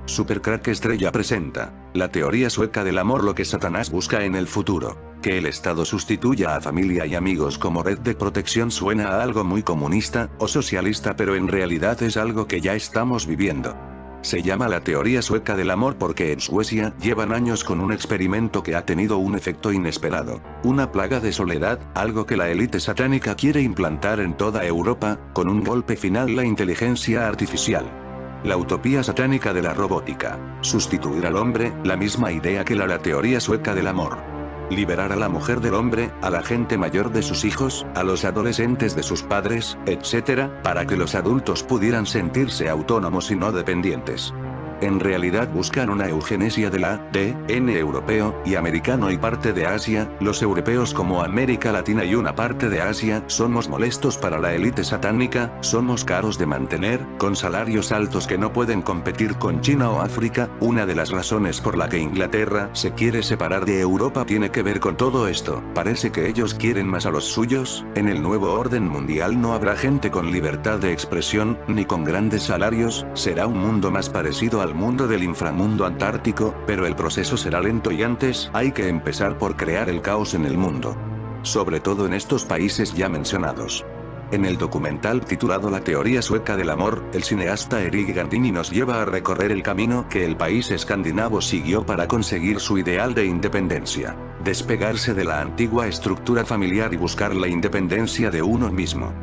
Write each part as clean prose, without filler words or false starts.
Supercrack Estrella presenta la teoría sueca del amor, lo que Satanás busca en el futuro. Que el Estado sustituya a familia y amigos como red de protección suena a algo muy comunista o socialista, pero en realidad es algo que ya estamos viviendo. Se llama la teoría sueca del amor porque en Suecia llevan años con un experimento que ha tenido un efecto inesperado. Una plaga de soledad, algo que la élite satánica quiere implantar en toda Europa, con un golpe final: la inteligencia artificial. La utopía satánica de la robótica. Sustituir al hombre, la misma idea que la teoría sueca del amor. Liberar a la mujer del hombre, a la gente mayor de sus hijos, a los adolescentes de sus padres, etc., para que los adultos pudieran sentirse autónomos y no dependientes. En realidad buscan una eugenesia del ADN europeo y americano y parte de Asia. Los europeos como América Latina y una parte de Asia somos molestos para la élite satánica, somos caros de mantener, con salarios altos que no pueden competir con China o África. Una de las razones por la que Inglaterra se quiere separar de Europa tiene que ver con todo esto. Parece que ellos quieren más a los suyos. En el nuevo orden mundial no habrá gente con libertad de expresión, ni con grandes salarios, será un mundo más parecido al mundo del inframundo antártico, pero el proceso será lento y antes hay que empezar por crear el caos en el mundo. Sobre todo en estos países ya mencionados. En el documental titulado La teoría sueca del amor, el cineasta Erik Gandini nos lleva a recorrer el camino que el país escandinavo siguió para conseguir su ideal de independencia. Despegarse de la antigua estructura familiar y buscar la independencia de uno mismo.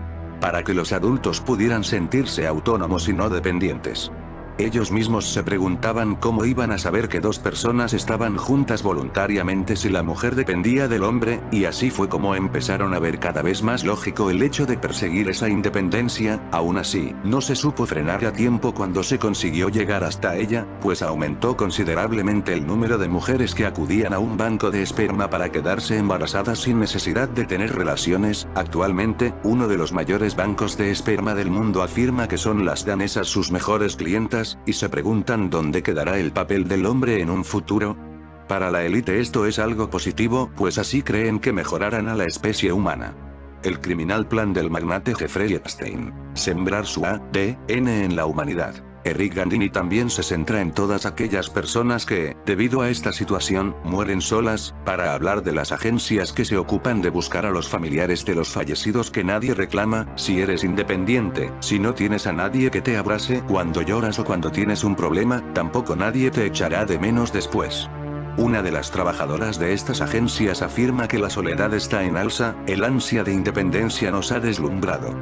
Para que los adultos pudieran sentirse autónomos y no dependientes. Ellos mismos se preguntaban cómo iban a saber que dos personas estaban juntas voluntariamente si la mujer dependía del hombre, y así fue como empezaron a ver cada vez más lógico el hecho de perseguir esa independencia. Aún así, no se supo frenar a tiempo cuando se consiguió llegar hasta ella, pues aumentó considerablemente el número de mujeres que acudían a un banco de esperma para quedarse embarazadas sin necesidad de tener relaciones. Actualmente, uno de los mayores bancos de esperma del mundo afirma que son las danesas sus mejores clientas, y se preguntan dónde quedará el papel del hombre en un futuro. Para la élite esto es algo positivo, pues así creen que mejorarán a la especie humana. El criminal plan del magnate Jeffrey Epstein: sembrar su ADN en la humanidad. Erik Gandini también se centra en todas aquellas personas que, debido a esta situación, mueren solas, para hablar de las agencias que se ocupan de buscar a los familiares de los fallecidos que nadie reclama. Si eres independiente, si no tienes a nadie que te abrace cuando lloras o cuando tienes un problema, tampoco nadie te echará de menos después. Una de las trabajadoras de estas agencias afirma que la soledad está en alza, el ansia de independencia nos ha deslumbrado.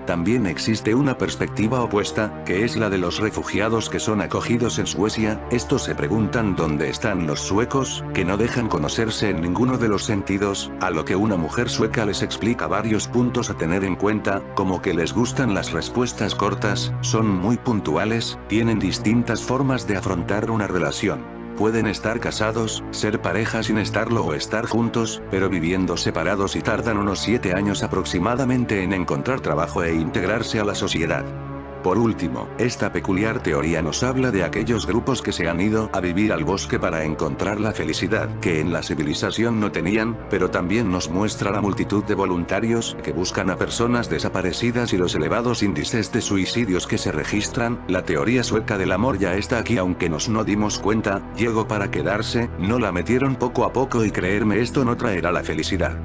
También existe una perspectiva opuesta, que es la de los refugiados que son acogidos en Suecia. Estos se preguntan dónde están los suecos, que no dejan conocerse en ninguno de los sentidos, a lo que una mujer sueca les explica varios puntos a tener en cuenta, como que les gustan las respuestas cortas, son muy puntuales, tienen distintas formas de afrontar una relación. Pueden estar casados, ser pareja sin estarlo o estar juntos, pero viviendo separados, y tardan unos 7 años aproximadamente en encontrar trabajo e integrarse a la sociedad. Por último, esta peculiar teoría nos habla de aquellos grupos que se han ido a vivir al bosque para encontrar la felicidad que en la civilización no tenían, pero también nos muestra la multitud de voluntarios que buscan a personas desaparecidas y los elevados índices de suicidios que se registran. La teoría sueca del amor ya está aquí, aunque nos no dimos cuenta, llegó para quedarse, no la metieron poco a poco, y creerme, esto no traerá la felicidad.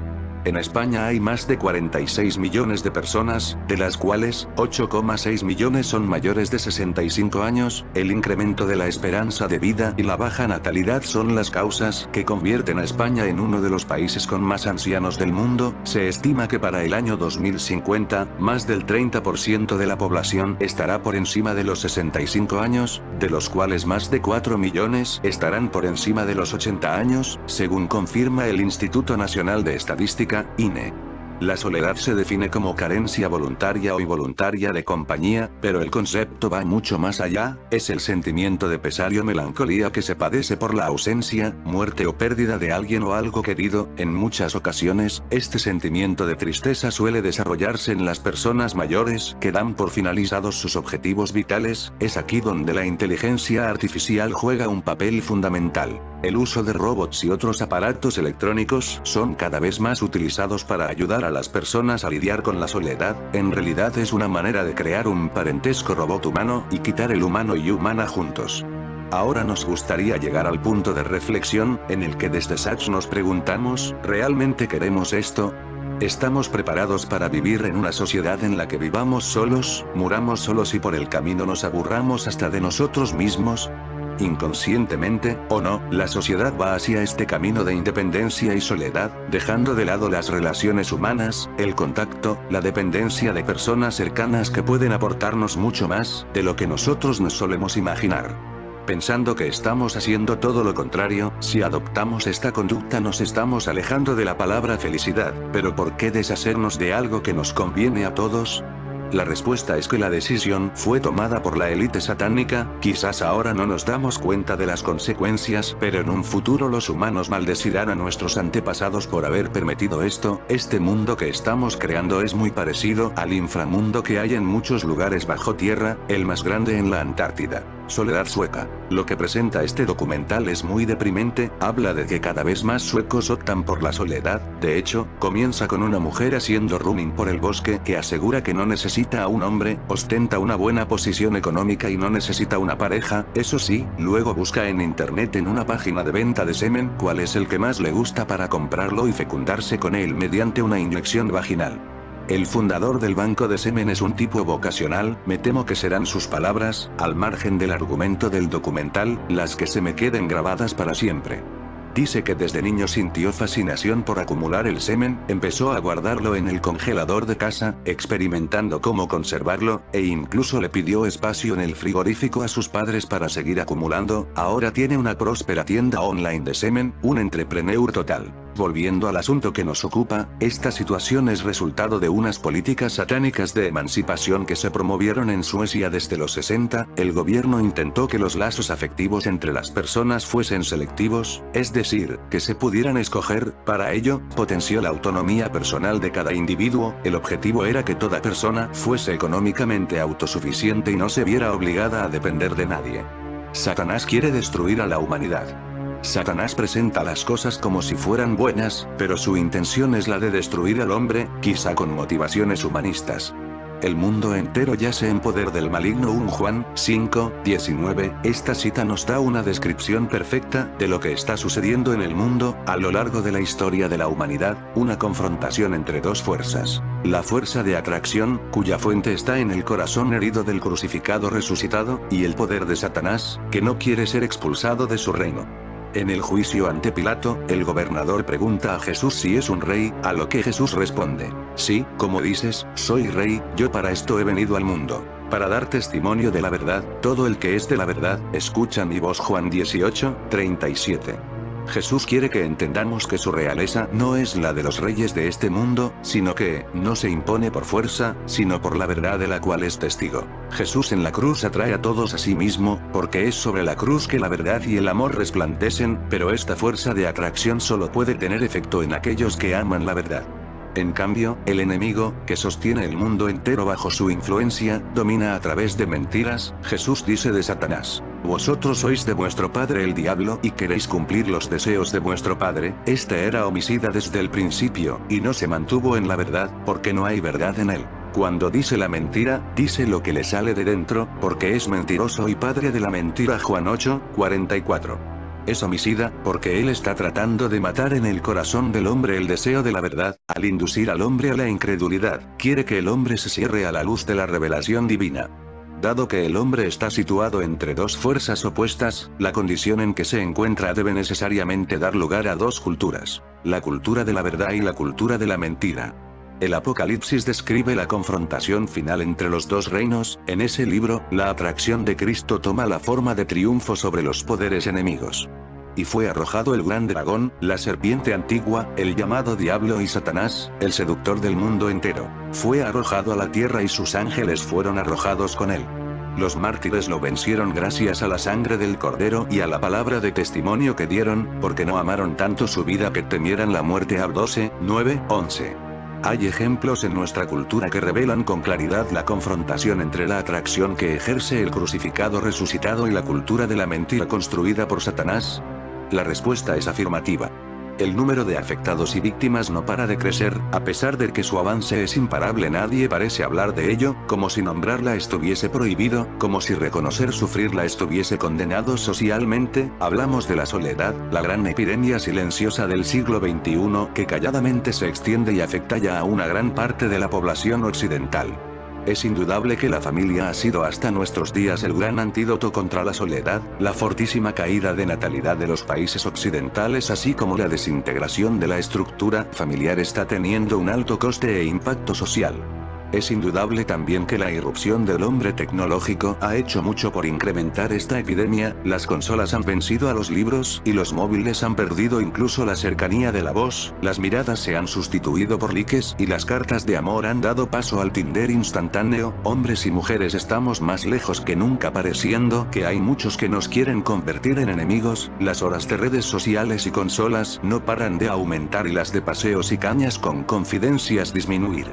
En España hay más de 46 millones de personas, de las cuales, 8,6 millones son mayores de 65 años, el incremento de la esperanza de vida y la baja natalidad son las causas que convierten a España en uno de los países con más ancianos del mundo. Se estima que para el año 2050, más del 30% de la población estará por encima de los 65 años, de los cuales más de 4 millones estarán por encima de los 80 años, según confirma el Instituto Nacional de Estadística, INE. La soledad se define como carencia voluntaria o involuntaria de compañía, pero el concepto va mucho más allá, es el sentimiento de pesar o melancolía que se padece por la ausencia, muerte o pérdida de alguien o algo querido. En muchas ocasiones, este sentimiento de tristeza suele desarrollarse en las personas mayores que dan por finalizados sus objetivos vitales. Es aquí donde la inteligencia artificial juega un papel fundamental. El uso de robots y otros aparatos electrónicos son cada vez más utilizados para ayudar a las personas a lidiar con la soledad. En realidad es una manera de crear un parentesco robot-humano y quitar el humano y humana juntos. Ahora nos gustaría llegar al punto de reflexión, en el que desde Sachs nos preguntamos, ¿realmente queremos esto? ¿Estamos preparados para vivir en una sociedad en la que vivamos solos, muramos solos y por el camino nos aburramos hasta de nosotros mismos? Inconscientemente, o no, la sociedad va hacia este camino de independencia y soledad, dejando de lado las relaciones humanas, el contacto, la dependencia de personas cercanas que pueden aportarnos mucho más, de lo que nosotros nos solemos imaginar. Pensando que estamos haciendo todo lo contrario, si adoptamos esta conducta nos estamos alejando de la palabra felicidad, pero ¿por qué deshacernos de algo que nos conviene a todos? La respuesta es que la decisión fue tomada por la élite satánica, quizás ahora no nos damos cuenta de las consecuencias, pero en un futuro los humanos maldecirán a nuestros antepasados por haber permitido esto. Este mundo que estamos creando es muy parecido al inframundo que hay en muchos lugares bajo tierra, el más grande en la Antártida. Soledad sueca. Lo que presenta este documental es muy deprimente, habla de que cada vez más suecos optan por la soledad, de hecho, comienza con una mujer haciendo running por el bosque que asegura que no necesita a un hombre, ostenta una buena posición económica y no necesita una pareja, eso sí, luego busca en internet en una página de venta de semen cuál es el que más le gusta para comprarlo y fecundarse con él mediante una inyección vaginal. El fundador del banco de semen es un tipo vocacional, me temo que serán sus palabras, al margen del argumento del documental, las que se me queden grabadas para siempre. Dice que desde niño sintió fascinación por acumular el semen, empezó a guardarlo en el congelador de casa, experimentando cómo conservarlo, e incluso le pidió espacio en el frigorífico a sus padres para seguir acumulando. Ahora tiene una próspera tienda online de semen, un entrepreneur total. Volviendo al asunto que nos ocupa, esta situación es resultado de unas políticas satánicas de emancipación que se promovieron en Suecia desde los 60, el gobierno intentó que los lazos afectivos entre las personas fuesen selectivos, es decir, que se pudieran escoger, para ello, potenció la autonomía personal de cada individuo, el objetivo era que toda persona fuese económicamente autosuficiente y no se viera obligada a depender de nadie. Satanás quiere destruir a la humanidad. Satanás presenta las cosas como si fueran buenas, pero su intención es la de destruir al hombre, quizá con motivaciones humanistas. El mundo entero yace en poder del maligno. 1 Juan 5:19, esta cita nos da una descripción perfecta de lo que está sucediendo en el mundo, a lo largo de la historia de la humanidad, una confrontación entre dos fuerzas. La fuerza de atracción, cuya fuente está en el corazón herido del crucificado resucitado, y el poder de Satanás, que no quiere ser expulsado de su reino. En el juicio ante Pilato, el gobernador pregunta a Jesús si es un rey, a lo que Jesús responde: sí, como dices, soy rey, yo para esto he venido al mundo, para dar testimonio de la verdad, todo el que es de la verdad, escucha mi voz. Juan 18:37. Jesús quiere que entendamos que su realeza no es la de los reyes de este mundo, sino que, no se impone por fuerza, sino por la verdad de la cual es testigo. Jesús en la cruz atrae a todos a sí mismo, porque es sobre la cruz que la verdad y el amor resplandecen, pero esta fuerza de atracción solo puede tener efecto en aquellos que aman la verdad. En cambio, el enemigo, que sostiene el mundo entero bajo su influencia, domina a través de mentiras. Jesús dice de Satanás: vosotros sois de vuestro padre el diablo y queréis cumplir los deseos de vuestro padre. Este era homicida desde el principio, y no se mantuvo en la verdad, porque no hay verdad en él. Cuando dice la mentira, dice lo que le sale de dentro, porque es mentiroso y padre de la mentira. Juan 8:44. Es homicida, porque él está tratando de matar en el corazón del hombre el deseo de la verdad, al inducir al hombre a la incredulidad, quiere que el hombre se cierre a la luz de la revelación divina. Dado que el hombre está situado entre dos fuerzas opuestas, la condición en que se encuentra debe necesariamente dar lugar a dos culturas: la cultura de la verdad y la cultura de la mentira. El Apocalipsis describe la confrontación final entre los dos reinos. En ese libro, la atracción de Cristo toma la forma de triunfo sobre los poderes enemigos. Y fue arrojado el gran dragón, la serpiente antigua, el llamado Diablo y Satanás, el seductor del mundo entero. Fue arrojado a la tierra y sus ángeles fueron arrojados con él. Los mártires lo vencieron gracias a la sangre del Cordero y a la palabra de testimonio que dieron, porque no amaron tanto su vida que temieran la muerte. Ab 12:9-11. Hay ejemplos en nuestra cultura que revelan con claridad la confrontación entre la atracción que ejerce el crucificado resucitado y la cultura de la mentira construida por Satanás. La respuesta es afirmativa. El número de afectados y víctimas no para de crecer, a pesar de que su avance es imparable. Nadie parece hablar de ello, como si nombrarla estuviese prohibido, como si reconocer sufrirla estuviese condenado socialmente. Hablamos de la soledad, la gran epidemia silenciosa del siglo XXI, que calladamente se extiende y afecta ya a una gran parte de la población occidental. Es indudable que la familia ha sido hasta nuestros días el gran antídoto contra la soledad. La fortísima caída de natalidad de los países occidentales, así como la desintegración de la estructura familiar, está teniendo un alto coste e impacto social. Es indudable también que la irrupción del hombre tecnológico ha hecho mucho por incrementar esta epidemia. Las consolas han vencido a los libros, y los móviles han perdido incluso la cercanía de la voz, las miradas se han sustituido por likes, y las cartas de amor han dado paso al Tinder instantáneo. Hombres y mujeres estamos más lejos que nunca, pareciendo que hay muchos que nos quieren convertir en enemigos. Las horas de redes sociales y consolas no paran de aumentar y las de paseos y cañas con confidencias disminuir.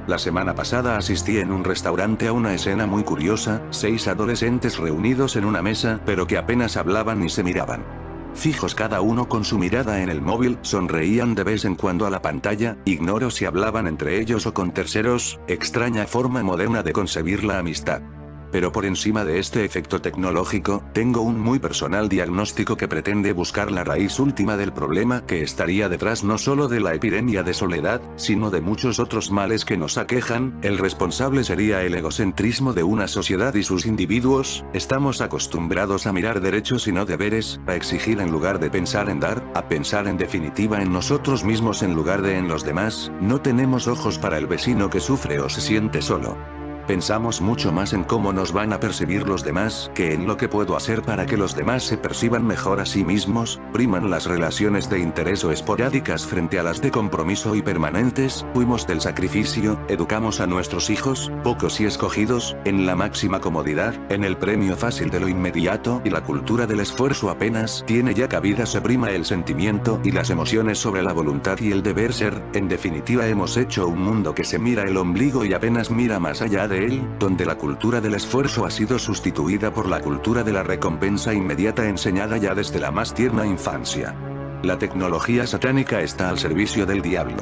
La semana pasada asistí en un restaurante a una escena muy curiosa: 6 adolescentes reunidos en una mesa, pero que apenas hablaban ni se miraban. Fijos cada uno con su mirada en el móvil, sonreían de vez en cuando a la pantalla, ignoro si hablaban entre ellos o con terceros. Extraña forma moderna de concebir la amistad. Pero por encima de este efecto tecnológico, tengo un muy personal diagnóstico que pretende buscar la raíz última del problema, que estaría detrás no solo de la epidemia de soledad, sino de muchos otros males que nos aquejan. El responsable sería el egocentrismo de una sociedad y sus individuos. Estamos acostumbrados a mirar derechos y no deberes, a exigir en lugar de pensar en dar, a pensar en definitiva en nosotros mismos en lugar de en los demás. No tenemos ojos para el vecino que sufre o se siente solo. Pensamos mucho más en cómo nos van a percibir los demás, que en lo que puedo hacer para que los demás se perciban mejor a sí mismos. Priman las relaciones de interés o esporádicas frente a las de compromiso y permanentes. Huimos del sacrificio, educamos a nuestros hijos, pocos y escogidos, en la máxima comodidad, en el premio fácil de lo inmediato, y la cultura del esfuerzo apenas tiene ya cabida. Se prima el sentimiento y las emociones sobre la voluntad y el deber ser. En definitiva, hemos hecho un mundo que se mira el ombligo y apenas mira más allá de él, donde la cultura del esfuerzo ha sido sustituida por la cultura de la recompensa inmediata, enseñada ya desde la más tierna infancia. La tecnología satánica está al servicio del diablo.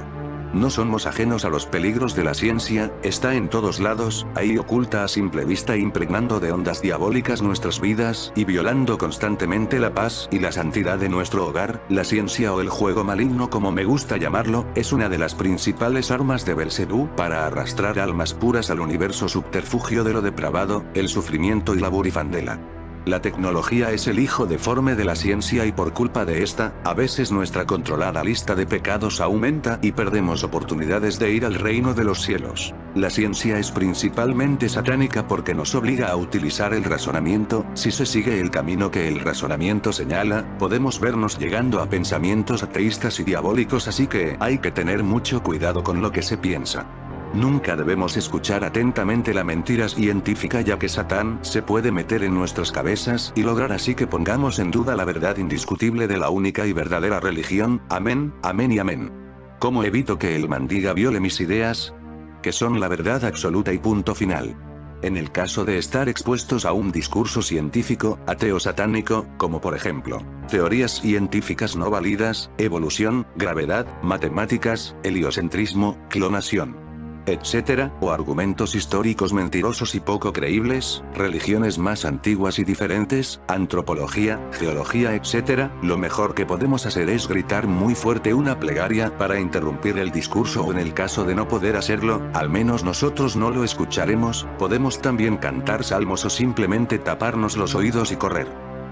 No somos ajenos a los peligros de la ciencia, está en todos lados, ahí oculta a simple vista, impregnando de ondas diabólicas nuestras vidas, y violando constantemente la paz y la santidad de nuestro hogar. La ciencia, o el juego maligno como me gusta llamarlo, es una de las principales armas de Belcebú para arrastrar almas puras al universo subterfugio de lo depravado, el sufrimiento y la burifandela. La tecnología es el hijo deforme de la ciencia, y por culpa de esta, a veces nuestra controlada lista de pecados aumenta y perdemos oportunidades de ir al reino de los cielos. La ciencia es principalmente satánica porque nos obliga a utilizar el razonamiento. Si se sigue el camino que el razonamiento señala, podemos vernos llegando a pensamientos ateístas y diabólicos, así que hay que tener mucho cuidado con lo que se piensa. Nunca debemos escuchar atentamente la mentira científica, ya que Satán se puede meter en nuestras cabezas y lograr así que pongamos en duda la verdad indiscutible de la única y verdadera religión. Amén, amén y amén. ¿Cómo evito que el mandiga viole mis ideas? Que son la verdad absoluta y punto final. En el caso de estar expuestos a un discurso científico, ateo satánico, como por ejemplo, teorías científicas no válidas, evolución, gravedad, matemáticas, heliocentrismo, clonación, etc., o argumentos históricos mentirosos y poco creíbles, religiones más antiguas y diferentes, antropología, geología, etc., lo mejor que podemos hacer es gritar muy fuerte una plegaria para interrumpir el discurso, o en el caso de no poder hacerlo, al menos nosotros no lo escucharemos. Podemos también cantar salmos o simplemente taparnos los oídos y correr.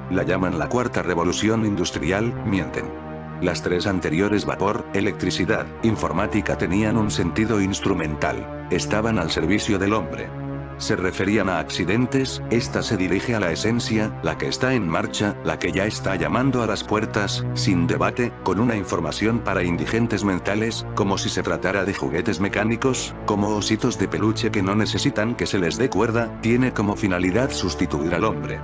La llaman la cuarta revolución industrial, mienten. Las tres anteriores, vapor, electricidad, informática, tenían un sentido instrumental. Estaban al servicio del hombre. Se referían a accidentes. Esta se dirige a la esencia, la que está en marcha, la que ya está llamando a las puertas, sin debate, con una información para indigentes mentales, como si se tratara de juguetes mecánicos, como ositos de peluche que no necesitan que se les dé cuerda. Tiene como finalidad sustituir al hombre.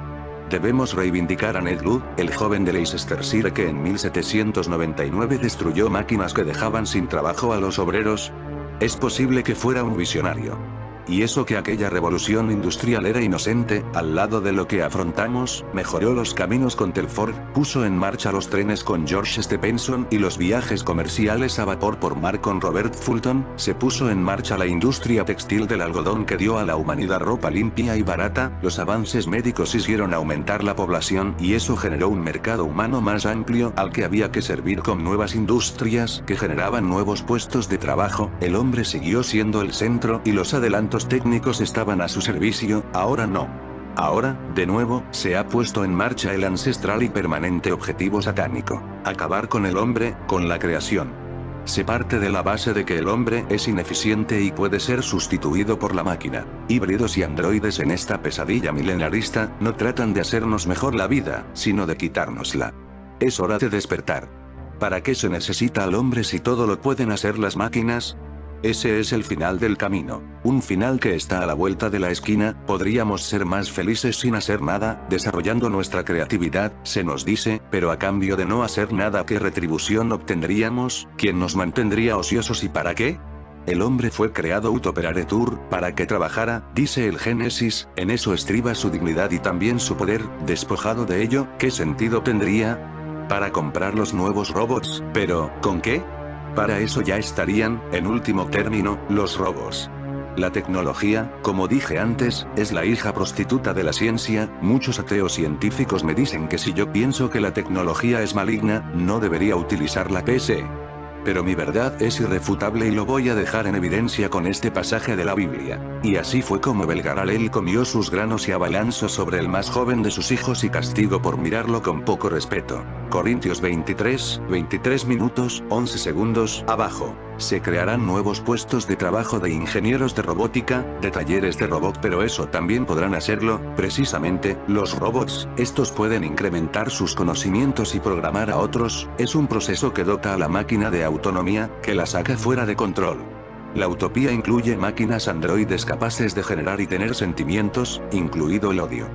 Debemos reivindicar a Ned Ludd, el joven de Leicestershire que en 1799 destruyó máquinas que dejaban sin trabajo a los obreros. Es posible que fuera un visionario. Y eso que aquella revolución industrial era inocente, al lado de lo que afrontamos, mejoró los caminos con Telford, puso en marcha los trenes con George Stephenson y los viajes comerciales a vapor por mar con Robert Fulton, se puso en marcha la industria textil del algodón que dio a la humanidad ropa limpia y barata, los avances médicos hicieron aumentar la población y eso generó un mercado humano más amplio al que había que servir con nuevas industrias que generaban nuevos puestos de trabajo, el hombre siguió siendo el centro y los adelantos técnicos estaban a su servicio, ahora no. Ahora, de nuevo, se ha puesto en marcha el ancestral y permanente objetivo satánico: acabar con el hombre, con la creación. Se parte de la base de que el hombre es ineficiente y puede ser sustituido por la máquina. Híbridos y androides en esta pesadilla milenarista, no tratan de hacernos mejor la vida, sino de quitárnosla. Es hora de despertar. ¿Para qué se necesita al hombre si todo lo pueden hacer las máquinas? Ese es el final del camino, un final que está a la vuelta de la esquina. Podríamos ser más felices sin hacer nada, desarrollando nuestra creatividad, se nos dice, pero a cambio de no hacer nada, ¿qué retribución obtendríamos? ¿Quién nos mantendría ociosos y para qué? El hombre fue creado ut operaretur, para que trabajara, dice el Génesis, en eso estriba su dignidad y también su poder. Despojado de ello, ¿qué sentido tendría? Para comprar los nuevos robots, pero, ¿con qué? Para eso ya estarían, en último término, los robots. La tecnología, como dije antes, es la hija prostituta de la ciencia. Muchos ateos científicos me dicen que si yo pienso que la tecnología es maligna, no debería utilizar la PC. Pero mi verdad es irrefutable y lo voy a dejar en evidencia con este pasaje de la Biblia. Y así fue como Belgaralel comió sus granos y abalanzó sobre el más joven de sus hijos y castigo por mirarlo con poco respeto. Corintios 23, 23 minutos, 11 segundos, abajo. Se crearán nuevos puestos de trabajo de ingenieros de robótica, de talleres de robot, pero eso también podrán hacerlo, precisamente, los robots. Estos pueden incrementar sus conocimientos y programar a otros. Es un proceso que dota a la máquina de autonomía, que la saca fuera de control. La utopía incluye máquinas androides capaces de generar y tener sentimientos, incluido el odio.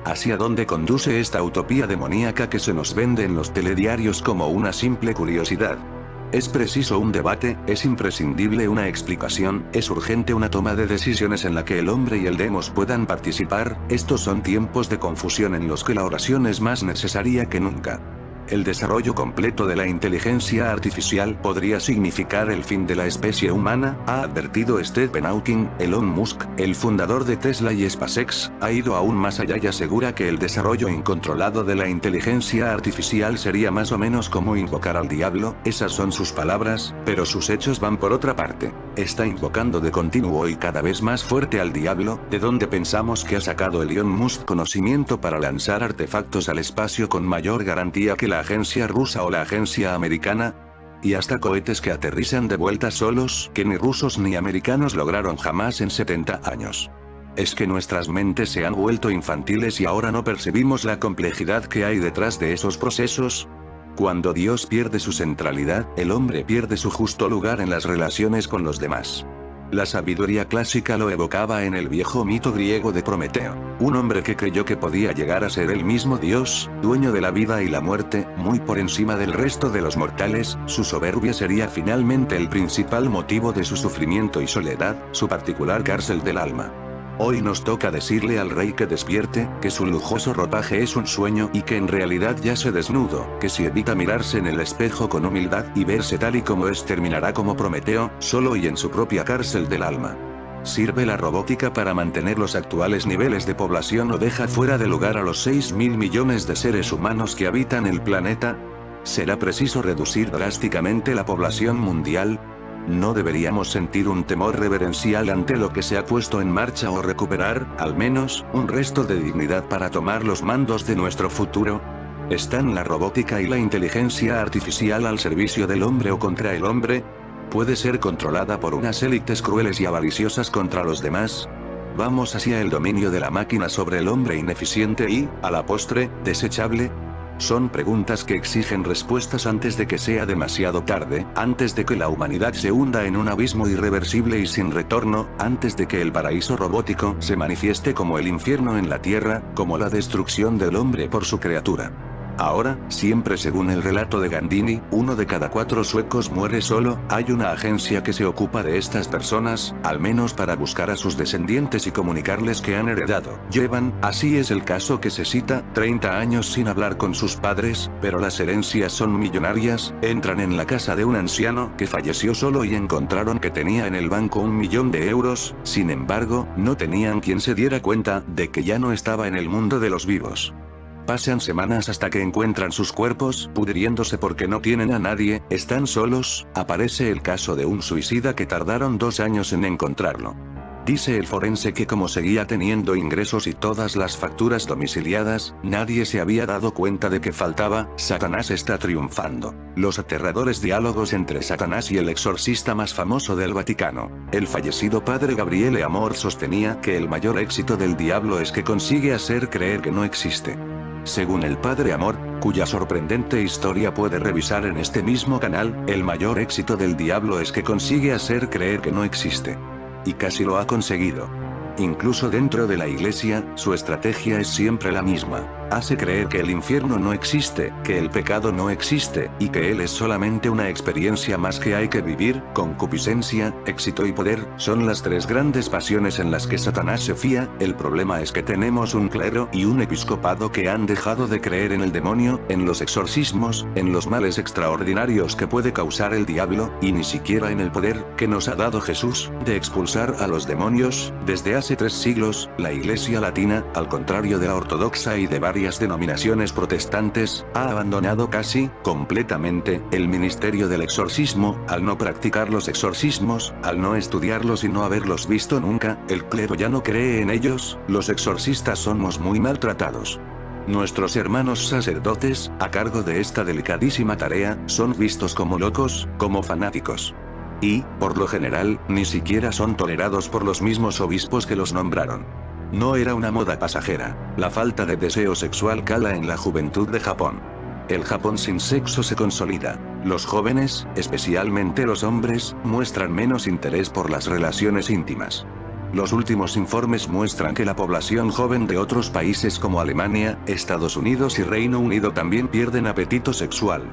¿Hacia dónde conduce esta utopía demoníaca que se nos vende en los telediarios como una simple curiosidad? Es preciso un debate, es imprescindible una explicación, es urgente una toma de decisiones en la que el hombre y el demos puedan participar. Estos son tiempos de confusión en los que la oración es más necesaria que nunca. El desarrollo completo de la inteligencia artificial podría significar el fin de la especie humana, ha advertido Stephen Hawking. Elon Musk, el fundador de Tesla y SpaceX, ha ido aún más allá y asegura que el desarrollo incontrolado de la inteligencia artificial sería más o menos como invocar al diablo. Esas son sus palabras, pero sus hechos van por otra parte. Está invocando de continuo y cada vez más fuerte al diablo. ¿De dónde pensamos que ha sacado Elon Musk conocimiento para lanzar artefactos al espacio con mayor garantía que la agencia rusa o la agencia americana? Y hasta cohetes que aterrizan de vuelta solos, que ni rusos ni americanos lograron jamás en 70 años. ¿Es que nuestras mentes se han vuelto infantiles y ahora no percibimos la complejidad que hay detrás de esos procesos? Cuando Dios pierde su centralidad, el hombre pierde su justo lugar en las relaciones con los demás. La sabiduría clásica lo evocaba en el viejo mito griego de Prometeo, un hombre que creyó que podía llegar a ser el mismo Dios, dueño de la vida y la muerte, muy por encima del resto de los mortales. Su soberbia sería finalmente el principal motivo de su sufrimiento y soledad, su particular cárcel del alma. Hoy nos toca decirle al rey que despierte, que su lujoso ropaje es un sueño y que en realidad yace desnudo, que si evita mirarse en el espejo con humildad y verse tal y como es, terminará como Prometeo, solo y en su propia cárcel del alma. ¿Sirve la robótica para mantener los actuales niveles de población o deja fuera de lugar a los 6.000 millones de seres humanos que habitan el planeta? ¿Será preciso reducir drásticamente la población mundial? ¿No deberíamos sentir un temor reverencial ante lo que se ha puesto en marcha o recuperar, al menos, un resto de dignidad para tomar los mandos de nuestro futuro? ¿Están la robótica y la inteligencia artificial al servicio del hombre o contra el hombre? ¿Puede ser controlada por unas élites crueles y avariciosas contra los demás? ¿Vamos hacia el dominio de la máquina sobre el hombre ineficiente y, a la postre, desechable? Son preguntas que exigen respuestas antes de que sea demasiado tarde, antes de que la humanidad se hunda en un abismo irreversible y sin retorno, antes de que el paraíso robótico se manifieste como el infierno en la tierra, como la destrucción del hombre por su criatura. Ahora, siempre según el relato de Gandini, 1 de cada 4 suecos muere solo. Hay una agencia que se ocupa de estas personas, al menos para buscar a sus descendientes y comunicarles que han heredado. Llevan, así es el caso que se cita, 30 años sin hablar con sus padres, pero las herencias son millonarias. Entran en la casa de un anciano que falleció solo y encontraron que tenía en el banco 1 millón de euros. Sin embargo, no tenían quien se diera cuenta de que ya no estaba en el mundo de los vivos. Pasan semanas hasta que encuentran sus cuerpos pudriéndose porque no tienen a nadie, están solos. Aparece el caso de un suicida que tardaron 2 años en encontrarlo. Dice el forense que como seguía teniendo ingresos y todas las facturas domiciliadas, nadie se había dado cuenta de que faltaba. Satanás está triunfando. Los aterradores diálogos entre Satanás y el exorcista más famoso del Vaticano. El fallecido padre Gabriele Amor sostenía que el mayor éxito del diablo es que consigue hacer creer que no existe. Según el padre Amor, cuya sorprendente historia puede revisar en este mismo canal, el mayor éxito del diablo es que consigue hacer creer que no existe. Y casi lo ha conseguido. Incluso dentro de la iglesia, su estrategia es siempre la misma. Hace creer que el infierno no existe, que el pecado no existe, y que él es solamente una experiencia más que hay que vivir. Concupiscencia, éxito y poder, son las 3 grandes pasiones en las que Satanás se fía. El problema es que tenemos un clero y un episcopado que han dejado de creer en el demonio, en los exorcismos, en los males extraordinarios que puede causar el diablo, y ni siquiera en el poder que nos ha dado Jesús, de expulsar a los demonios. Desde hace 3 siglos, la Iglesia Latina, al contrario de la ortodoxa y de varias denominaciones protestantes, ha abandonado casi completamente el ministerio del exorcismo. Al no practicar los exorcismos, al no estudiarlos y no haberlos visto nunca, el clero ya no cree en ellos. Los exorcistas somos muy maltratados. Nuestros hermanos sacerdotes, a cargo de esta delicadísima tarea, son vistos como locos, como fanáticos. Y, por lo general, ni siquiera son tolerados por los mismos obispos que los nombraron. No era una moda pasajera. La falta de deseo sexual cala en la juventud de Japón. El Japón sin sexo se consolida. Los jóvenes, especialmente los hombres, muestran menos interés por las relaciones íntimas. Los últimos informes muestran que la población joven de otros países como Alemania, Estados Unidos y Reino Unido también pierden apetito sexual.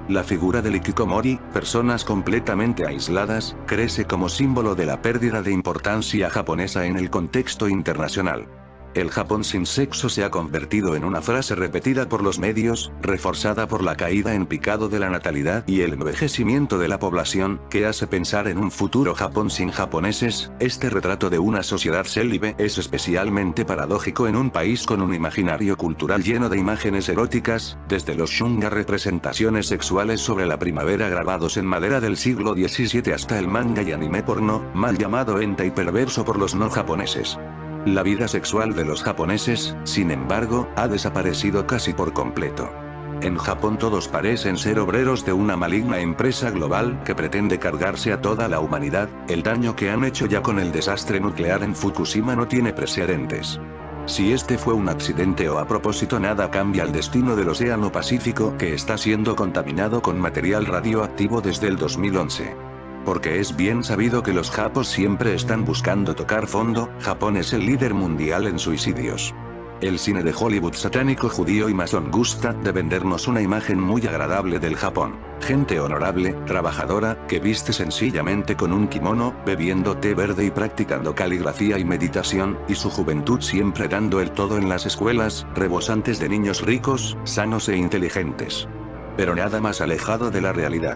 La figura del hikikomori, personas completamente aisladas, crece como símbolo de la pérdida de importancia japonesa en el contexto internacional. El Japón sin sexo se ha convertido en una frase repetida por los medios, reforzada por la caída en picado de la natalidad y el envejecimiento de la población, que hace pensar en un futuro Japón sin japoneses. Este retrato de una sociedad célibe es especialmente paradójico en un país con un imaginario cultural lleno de imágenes eróticas, desde los shunga, representaciones sexuales sobre la primavera grabados en madera del siglo XVII, hasta el manga y anime porno, mal llamado hentai perverso por los no japoneses. La vida sexual de los japoneses, sin embargo, ha desaparecido casi por completo. En Japón todos parecen ser obreros de una maligna empresa global que pretende cargarse a toda la humanidad. El daño que han hecho ya con el desastre nuclear en Fukushima no tiene precedentes. Si este fue un accidente o a propósito, nada cambia el destino del Océano Pacífico, que está siendo contaminado con material radioactivo desde el 2011. Porque es bien sabido que los japos siempre están buscando tocar fondo. Japón es el líder mundial en suicidios. El cine de Hollywood satánico, judío y masón gusta de vendernos una imagen muy agradable del Japón. Gente honorable, trabajadora, que viste sencillamente con un kimono, bebiendo té verde y practicando caligrafía y meditación, y su juventud siempre dando el todo en las escuelas, rebosantes de niños ricos, sanos e inteligentes. Pero nada más alejado de la realidad.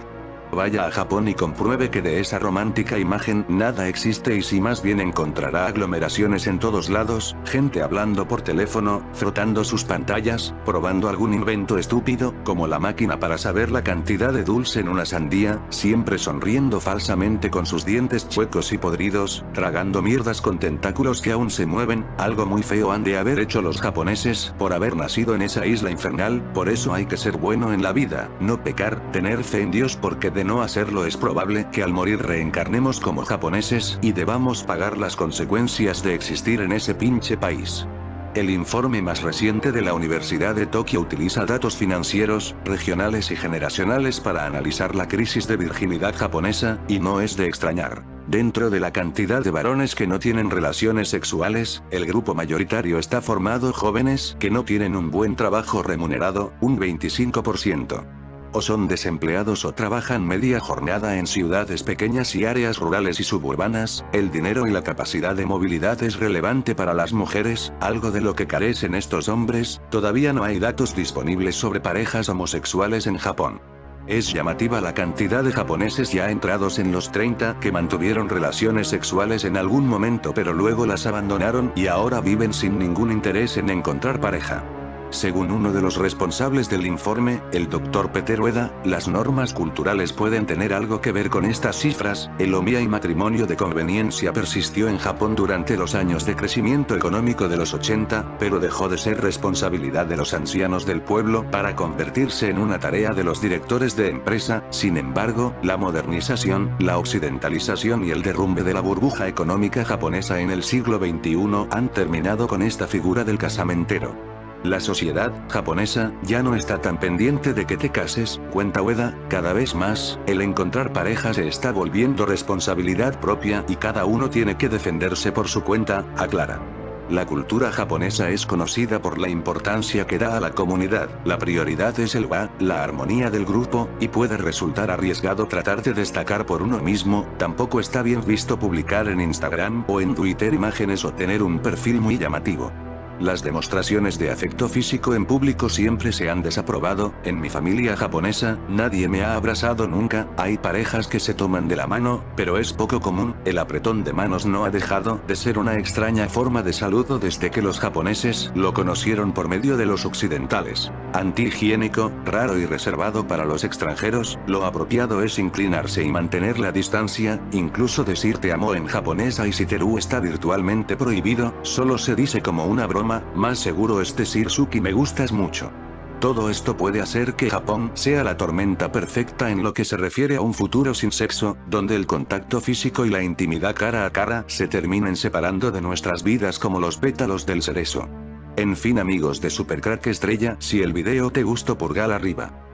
Vaya a Japón y compruebe que de esa romántica imagen nada existe, y si más bien encontrará aglomeraciones en todos lados, gente hablando por teléfono, frotando sus pantallas, probando algún invento estúpido, como la máquina para saber la cantidad de dulce en una sandía, siempre sonriendo falsamente con sus dientes chuecos y podridos, tragando mierdas con tentáculos que aún se mueven. Algo muy feo han de haber hecho los japoneses por haber nacido en esa isla infernal. Por eso hay que ser bueno en la vida, no pecar, tener fe en Dios, porque de no hacerlo es probable que al morir reencarnemos como japoneses y debamos pagar las consecuencias de existir en ese pinche país. El informe más reciente de la Universidad de Tokio utiliza datos financieros, regionales y generacionales para analizar la crisis de virginidad japonesa, y no es de extrañar. Dentro de la cantidad de varones que no tienen relaciones sexuales, el grupo mayoritario está formado jóvenes que no tienen un buen trabajo remunerado, un 25%. O son desempleados o trabajan media jornada en ciudades pequeñas y áreas rurales y suburbanas. El dinero y la capacidad de movilidad es relevante para las mujeres, algo de lo que carecen estos hombres. Todavía no hay datos disponibles sobre parejas homosexuales en Japón. Es llamativa la cantidad de japoneses ya entrados en los 30 que mantuvieron relaciones sexuales en algún momento pero luego las abandonaron y ahora viven sin ningún interés en encontrar pareja. Según uno de los responsables del informe, el Dr. Peter Ueda, las normas culturales pueden tener algo que ver con estas cifras. El omiya y matrimonio de conveniencia persistió en Japón durante los años de crecimiento económico de los 80, pero dejó de ser responsabilidad de los ancianos del pueblo para convertirse en una tarea de los directores de empresa. Sin embargo, la modernización, la occidentalización y el derrumbe de la burbuja económica japonesa en el siglo XXI han terminado con esta figura del casamentero. La sociedad japonesa ya no está tan pendiente de que te cases, cuenta Ueda. Cada vez más, el encontrar pareja se está volviendo responsabilidad propia y cada uno tiene que defenderse por su cuenta, aclara. La cultura japonesa es conocida por la importancia que da a la comunidad. La prioridad es el wa, la armonía del grupo, y puede resultar arriesgado tratar de destacar por uno mismo. Tampoco está bien visto publicar en Instagram o en Twitter imágenes o tener un perfil muy llamativo. Las demostraciones de afecto físico en público siempre se han desaprobado. En mi familia japonesa, nadie me ha abrazado nunca. Hay parejas que se toman de la mano, pero es poco común. El apretón de manos no ha dejado de ser una extraña forma de saludo desde que los japoneses lo conocieron por medio de los occidentales. Antihigiénico, raro y reservado para los extranjeros. Lo apropiado es inclinarse y mantener la distancia. Incluso decir te amo en japonés aishiteru está virtualmente prohibido. Solo se dice como una broma. Más seguro es decir Suki me gustas mucho. Todo esto puede hacer que Japón sea la tormenta perfecta en lo que se refiere a un futuro sin sexo, donde el contacto físico y la intimidad cara a cara se terminen separando de nuestras vidas como los pétalos del cerezo. En fin amigos de Supercrack Estrella, si el video te gustó pulgar arriba.